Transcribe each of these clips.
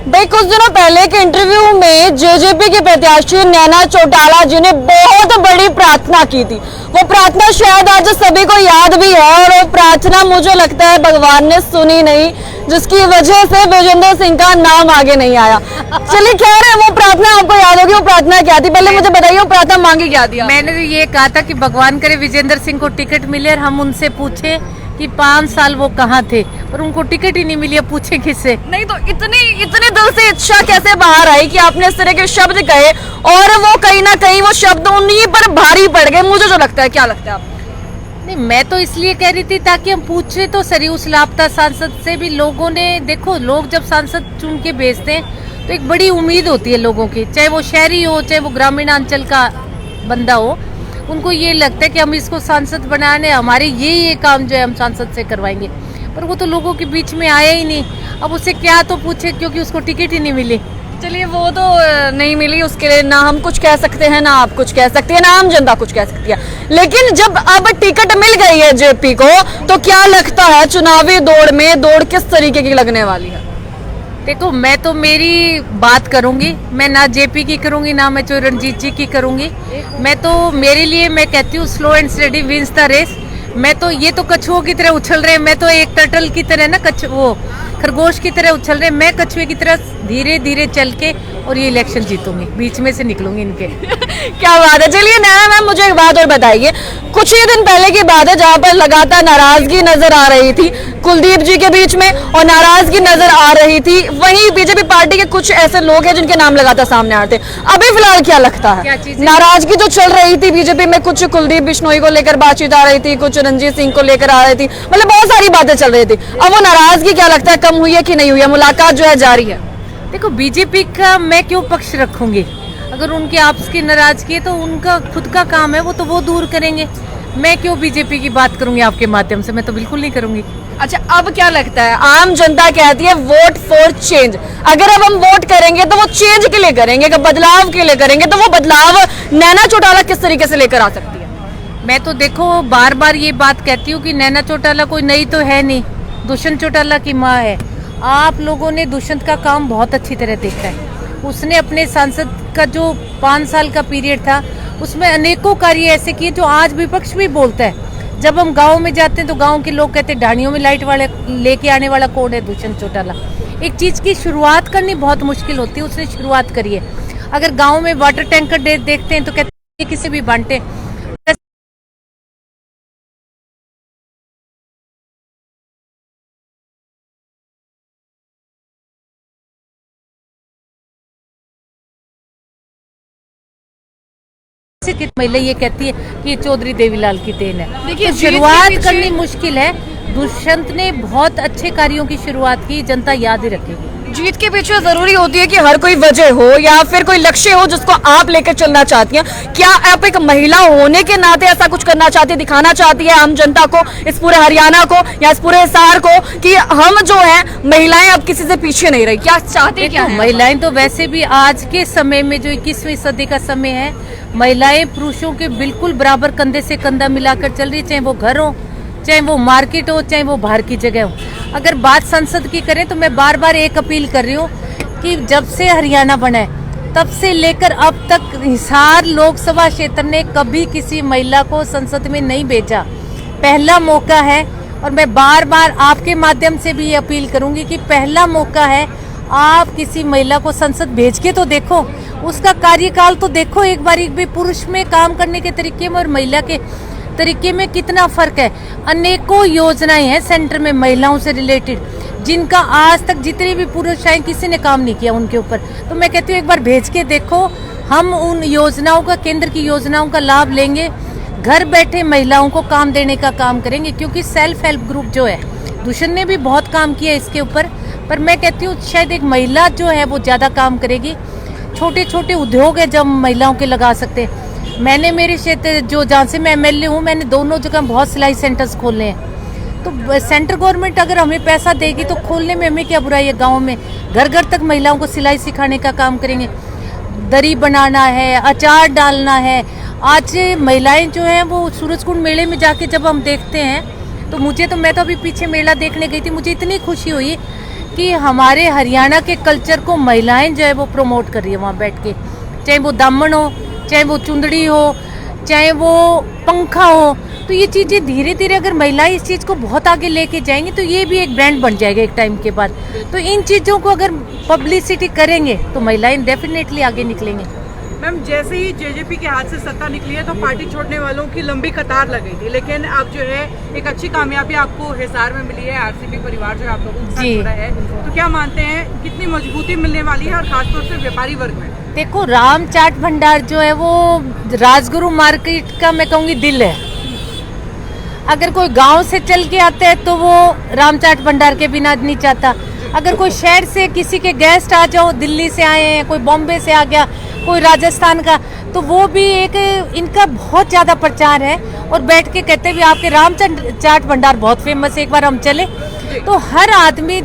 भाई कुछ दिनों पहले के इंटरव्यू में जेजेपी के प्रत्याशी नैना चौटाला जी ने बहुत बड़ी प्रार्थना की थी। वो प्रार्थना शायद आज सभी को याद भी है और वो प्रार्थना मुझे लगता है भगवान ने सुनी नहीं, जिसकी वजह से विजेंद्र सिंह का नाम आगे नहीं आया। चलिए खैर है, वो प्रार्थना आपको याद होगी। वो प्रार्थना क्या थी, पहले मुझे बताइए, वो प्रार्थना मांगी क्या थी? मैंने तो ये कहा था कि भगवान करे विजेंद्र सिंह को टिकट मिले और हम उनसे पूछे कि 5 साल वो कहाँ थे, पर उनको टिकट ही नहीं मिली। पूछे किससे? नहीं तो इतने दिल से इच्छा कैसे बाहर आई कि आपने इस तरह के शब्द कहे और वो कहीं ना कहीं वो शब्द उन्हीं पर भारी पड़ गए, मुझे जो लगता है। क्या लगता है आपको? नहीं, मैं तो इसलिए कह रही थी ताकि हम पूछे तो सरी उस लापता सांसद से भी। लोगों ने देखो, लोग जब सांसद चुन के भेजते हैं तो एक बड़ी उम्मीद होती है लोगों की, चाहे वो शहरी हो चाहे वो ग्रामीण अंचल का बंदा हो। उनको ये लगता है कि हम इसको सांसद बनाने, हमारे ये काम जो है हम सांसद से करवाएंगे, पर वो तो लोगों के बीच में आया ही नहीं। अब उससे क्या तो पूछे, क्योंकि उसको टिकट ही नहीं मिली। चलिए वो तो नहीं मिली, उसके लिए ना हम कुछ कह सकते हैं, ना आप कुछ कह सकती है, ना आम जनता कुछ कह सकती है। लेकिन जब अब टिकट मिल गई है जेपी को, तो क्या लगता है चुनावी दौड़ किस तरीके की लगने वाली है? देखो, मैं तो मेरी बात करूंगी, मैं ना जेपी की करूंगी ना मैं रणजीत जी की करूंगी। मैं तो मेरे लिए मैं कहती हूँ slow and steady wins the race. मैं तो ये तो कछुओं की तरह उछल रहे हैं, मैं तो एक टर्टल की तरह ना वो खरगोश की तरह उछल रहे हैं। मैं कछुए की तरह धीरे धीरे चल के और ये इलेक्शन जीतूंगी, बीच में से निकलूंगी इनके। क्या बात है। चलिए नैना मैम, मुझे एक बात और बताइए। कुछ ही दिन पहले की बात है जहां पर लगातार नाराजगी नजर आ रही थी कुलदीप जी के बीच में, और नाराजगी नजर आ रही थी वहीं बीजेपी पार्टी के कुछ ऐसे लोग हैं जिनके नाम लगातार सामने आ रहे थे। अभी फिलहाल क्या लगता है, नाराजगी जो चल रही थी बीजेपी में, कुछ कुलदीप बिश्नोई को लेकर बातचीत आ रही थी, कुछ रणजीत सिंह को लेकर आ रही थी, मतलब बहुत सारी बातें चल रही थी। अब वो नाराजगी क्या लगता है कम हुई है कि नहीं हुई है? मुलाकात जो है जारी है। देखो, बीजेपी का मैं क्यों पक्ष रखूंगी? अगर उनकी आपस की नाराजगी है तो उनका खुद का काम है, वो दूर करेंगे। मैं क्यों बीजेपी की बात करूंगी आपके माध्यम से? मैं तो बिल्कुल नहीं करूंगी। अच्छा, अब क्या लगता है, आम जनता कहती है वोट फॉर चेंज। अगर अब हम वोट करेंगे तो वो चेंज के लिए करेंगे, अगर बदलाव के लिए करेंगे तो वो बदलाव नैना चौटाला किस तरीके से लेकर आ सकती है? मैं तो देखो बार बार ये बात कहती हूँ कि नैना चौटाला कोई नई तो है नहीं, दुष्यंत चौटाला की माँ है। आप लोगों ने दुष्यंत का काम बहुत अच्छी तरह देखा है। उसने अपने सांसद का जो 5 साल का पीरियड था उसमें अनेकों कार्य ऐसे किए जो आज विपक्ष भी बोलता है। जब हम गांव में जाते हैं तो गांव के लोग कहते हैं ढाणियों में लाइट वाले लेके आने वाला कौन है? दुष्यंत चौटाला। एक चीज की शुरुआत करनी बहुत मुश्किल होती है, उसने शुरुआत करी है। अगर गाँव में वाटर टैंकर देखते हैं तो कहते हैं किसी भी बांटे। महिला ये कहती है कि ये चौधरी देवीलाल की देन है। देखिए, तो शुरुआत करनी मुश्किल है। दुष्यंत ने बहुत अच्छे कार्यों की शुरुआत की, जनता याद ही रखेगी। जीत के पीछे जरूरी होती है कि हर कोई वजह हो या फिर कोई लक्ष्य हो जिसको आप लेकर चलना चाहती हैं। क्या आप एक महिला होने के नाते ऐसा कुछ करना चाहती है, दिखाना चाहती है आम जनता को, इस पूरे हरियाणा को या इस पूरे हिसार को, कि हम जो है महिलाएं अब किसी से पीछे नहीं रही? क्या चाहती क्या है? महिलाएं तो वैसे भी आज के समय में जो 21वीं सदी का समय है, महिलाएं पुरुषों के बिल्कुल बराबर कंधे से कंधा मिलाकर चल रही, चाहे वो घर हो, चाहे वो मार्केट हो, चाहे वो बाहर की जगह हो। अगर बात संसद की करें तो मैं बार बार एक अपील कर रही हूँ कि जब से हरियाणा बना है तब से लेकर अब तक हिसार लोकसभा क्षेत्र ने कभी किसी महिला को संसद में नहीं भेजा। पहला मौका है, और मैं बार बार आपके माध्यम से भी ये अपील करूंगी कि पहला मौका है, आप किसी महिला को संसद भेज के तो देखो, उसका कार्यकाल तो देखो एक बार। एक भी पुरुष में काम करने के तरीके में और महिला के तरीके में कितना फर्क है। अनेकों योजनाएं हैं सेंटर में महिलाओं से रिलेटेड, जिनका आज तक जितने भी पुरुष आए किसी ने काम नहीं किया उनके ऊपर। तो मैं कहती हूँ एक बार भेज के देखो, हम उन योजनाओं का, केंद्र की योजनाओं का लाभ लेंगे, घर बैठे महिलाओं को काम देने का काम करेंगे। क्योंकि सेल्फ हेल्प ग्रुप जो है, दुष्यंत ने भी बहुत काम किया इसके ऊपर, पर मैं कहती हूँ शायद एक महिला जो है वो ज्यादा काम करेगी। छोटे छोटे उद्योग है जब महिलाओं के लगा सकते हैं। मैंने मेरे क्षेत्र जो जहाँ से मैं एमएलए हूँ, मैंने दोनों जगह बहुत सिलाई सेंटर्स खोले हैं। तो सेंट्रल गवर्नमेंट अगर हमें पैसा देगी तो खोलने में हमें क्या बुराई है? गाँव में घर घर तक महिलाओं को सिलाई सिखाने का काम करेंगे। दरी बनाना है, अचार डालना है। आज महिलाएं जो हैं वो सूरजकुंड मेले में जाके जब हम देखते हैं तो मैं तो अभी पीछे मेला देखने गई थी, मुझे इतनी खुशी हुई कि हमारे हरियाणा के कल्चर को महिलाएं जो है वो प्रमोट कर रही है वहाँ बैठ के, चाहे वो दामन हो, चाहे वो चुंदड़ी हो, चाहे वो पंखा हो। तो ये चीज़ें धीरे धीरे अगर महिलाएं इस चीज़ को बहुत आगे लेके जाएंगी तो ये भी एक ब्रांड बन जाएगा एक टाइम के बाद। तो इन चीज़ों को अगर पब्लिसिटी करेंगे तो महिलाएं डेफिनेटली आगे निकलेंगे। मैम, जैसे ही जेजेपी के हाथ से सत्ता निकली है तो पार्टी छोड़ने वालों की लंबी कतार लग गई थी, लेकिन अब जो है एक अच्छी कामयाबी आपको हिसार में मिली है। आरसीपी परिवार जो है आप लोगों के साथ जुड़ा है, तो क्या मानते हैं कितनी मजबूती मिलने वाली है, और खासतौर से व्यापारी वर्ग में? देखो, राम चाट भंडार जो है वो राजगुरु मार्केट का मैं कहूँगी दिल है। अगर कोई गांव से चल के आता है तो वो राम चाट भंडार के बिना नहीं चाहता। अगर कोई शहर से किसी के गेस्ट आ जाओ, दिल्ली से आए हैं, कोई बॉम्बे से आ गया, कोई राजस्थान का, तो वो भी एक इनका बहुत ज़्यादा प्रचार है और बैठ के कहते भी आपके राम चाट भंडार बहुत फेमस है, एक बार हम चले। तो हर आदमी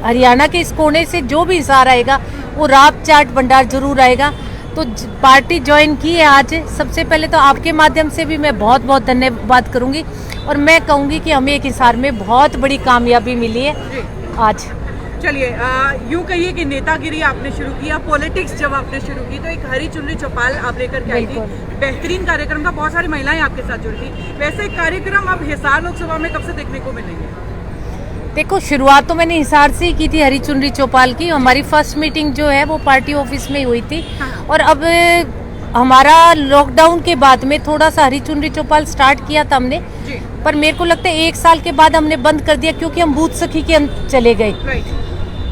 हरियाणा के इस कोने से जो भी हिसार आएगा वो राम चाट भंडार जरूर आएगा। तो पार्टी ज्वाइन की है आज। सबसे पहले तो आपके माध्यम से भी मैं बहुत बहुत धन्यवाद करूंगी और मैं कहूंगी कि हमें एक हिसार में बहुत बड़ी कामयाबी मिली है आज। चलिए, यूं कहिए कि नेतागिरी आपने शुरू किया, पॉलिटिक्स जब आपने शुरू की तो एक हरी चुनरी चौपाल आप लेकर के आई थी। बेहतरीन कार्यक्रम था, बहुत सारी महिलाएं आपके साथ जुड़ी थी। वैसे कार्यक्रम अब हिसार लोकसभा में कब से देखने को मिलेंगे? देखो, शुरुआत तो मैंने हिसार से ही की थी हरी चुनरी चौपाल की। हमारी फर्स्ट मीटिंग जो है वो पार्टी ऑफिस में ही हुई थी। और अब हमारा लॉकडाउन के बाद में थोड़ा सा हरी चुनरी चौपाल स्टार्ट किया था हमने, पर मेरे को लगता है 1 साल के बाद हमने बंद कर दिया क्योंकि हम बूथ सखी के चले गए।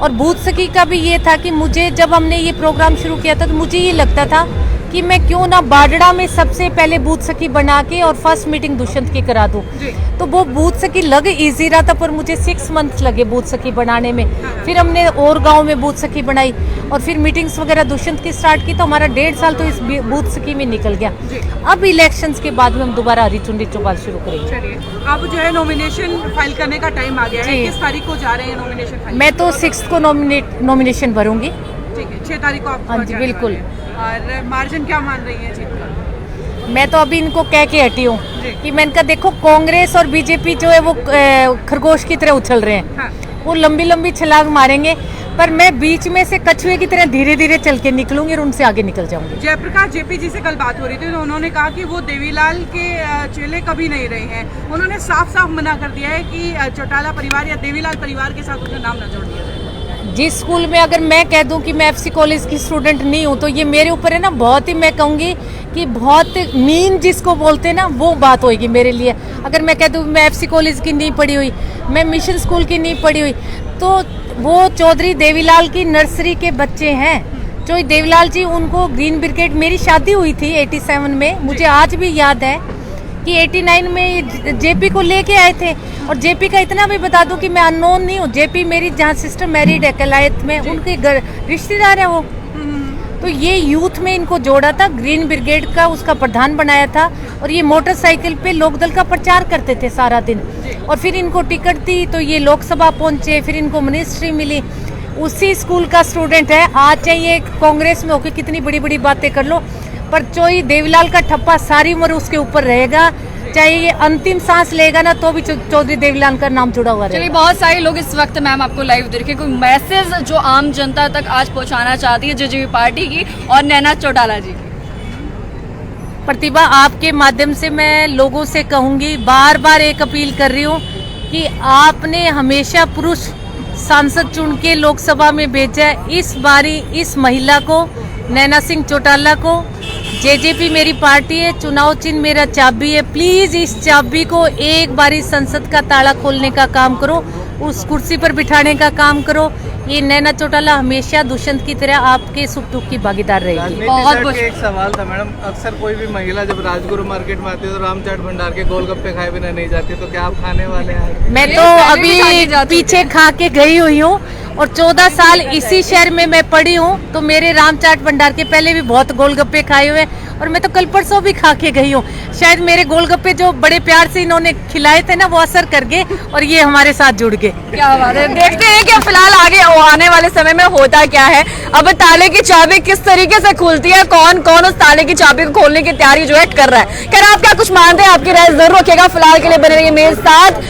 और बूथ सखी का भी ये था कि मुझे जब हमने ये प्रोग्राम शुरू किया था तो मुझे ये लगता था कि मैं क्यों ना बाडड़ा में सबसे पहले बूथ सखी बना के और फर्स्ट मीटिंग दुष्यंत की करा दूं। तो वो बूथ सखी लग इजी रहा था, पर मुझे 6 मंथ लगे बूथ सखी बनाने में। फिर हमने और गांव में बूथ सखी बनाई और फिर मीटिंग्स वगैरह दुष्यंत की स्टार्ट की, तो हमारा 1.5 साल तो इस बूथ सखी में निकल गया। अब इलेक्शंस के बाद में हम दोबारा हरी चुनरी चौपाल शुरू करेंगे। चलिए, अब जो है नॉमिनेशन फाइल करने का टाइम आ गया है। किस तारीख को जा रहे हैं नॉमिनेशन फाइल? मैं तो 6 को नॉमिनेशन भरूंगी। ठीक है, 6 तारीख को आप? हाँ जी, बिल्कुल। और मार्जिन क्या मान रही है जीत का? मैं तो अभी इनको कह के हटी हूँ कि मैंने कहा देखो, कांग्रेस और बीजेपी जो है वो खरगोश की तरह उछल रहे हैं। हाँ। वो लंबी लंबी छलांग मारेंगे, पर मैं बीच में से कछुए की तरह धीरे धीरे चल के निकलूंगी और उनसे आगे निकल जाऊंगी। जयप्रकाश जेपी जी से कल बात हो रही थी तो उन्होंने कहा कि वो देवीलाल के चेले कभी नहीं रहे हैं। उन्होंने साफ साफ मना कर दिया है कि चौटाला परिवार या देवीलाल परिवार के साथ उनका नाम न जोड़ दिया जाए। जिस स्कूल में अगर मैं कह दूं कि मैं एफसी कॉलेज की स्टूडेंट नहीं हूं तो ये मेरे ऊपर है ना, बहुत ही मैं कहूंगी कि बहुत मीन जिसको बोलते हैं ना वो बात होगी मेरे लिए। अगर मैं कह दूं मैं एफसी कॉलेज की नहीं पढ़ी हुई, मैं मिशन स्कूल की नहीं पढ़ी हुई, तो वो चौधरी देवीलाल की नर्सरी के बच्चे हैं। चौधरी देवीलाल जी, उनको ग्रीन ब्रिगेड, मेरी शादी हुई थी 87 में, मुझे आज भी याद है कि 89 में जेपी को लेके आए थे। और जेपी का इतना भी बता दूं कि मैं अननोन नहीं हूँ। जेपी मेरी जहाँ सिस्टर मैरिड है कलायत में, उनके रिश्तेदार है वो। तो ये यूथ में इनको जोड़ा था, ग्रीन ब्रिगेड का उसका प्रधान बनाया था और ये मोटरसाइकिल पे लोकदल का प्रचार करते थे सारा दिन। और फिर इनको टिकट दी तो ये लोकसभा पहुंचे, फिर इनको मिनिस्ट्री मिली। उसी स्कूल का स्टूडेंट है आज, चाहिए कांग्रेस में होकर कितनी बड़ी बड़ी बातें कर लो, पर चौधरी देवीलाल का ठप्पा सारी उम्र उसके ऊपर रहेगा। चाहे ये अंतिम सांस लेगा ना तो भी चौधरी देवीलाल का नाम जुड़ा हुआ रहेगा। चलिए, बहुत सारे लोग इस वक्त मैम आपको लाइव देख के कोई मैसेज जो आम जनता तक आज पहुंचाना चाहती है जेजेपी पार्टी की और नैना चौटाला जी की? प्रतिभा, आपके माध्यम से मैं लोगों से कहूंगी, बार बार एक अपील कर रही हूँ कि आपने हमेशा पुरुष सांसद चुन के लोकसभा में भेजा है। इस बारी इस महिला को, नैना सिंह चौटाला को, जेजेपी मेरी पार्टी है, चुनाव चिन्ह मेरा चाबी है, प्लीज इस चाबी को एक बारी संसद का ताला खोलने का काम करो, उस कुर्सी पर बिठाने का काम करो। ये नैना चौटाला हमेशा दुष्यंत की तरह आपके सुख दुख की भागीदार रहेगी। बहुत एक सवाल था मैडम, अक्सर कोई भी महिला जब राजगुरु मार्केट में आती है तो राम चाट भंडार के गोलगप्पे खाए बिना नहीं जाती, तो क्या आप खाने वाले हैं? मैं तो अभी पीछे खा के गई हुई हूँ और 14 साल इसी शहर में मैं पढ़ी हूँ, तो मेरे राम चाट भंडार के पहले भी बहुत गोलगप्पे खाए हुए और मैं तो कल परसों भी खा के गई हूँ। शायद मेरे गोलगप्पे जो बड़े प्यार से इन्होंने खिलाए थे ना वो असर कर गए और ये हमारे साथ जुड़ गए। क्या बात है। देखते हैं कि फिलहाल आगे आने वाले समय में होता क्या है। अब ताले की चाबी किस तरीके से खुलती है, कौन कौन उस ताले की चाबी को खोलने की तैयारी जो है कर रहा है। क्या आप क्या कुछ मानते हैं? आपकी राय जरूर रखिएगा। फिलहाल के लिए बने रहिए मेरे साथ।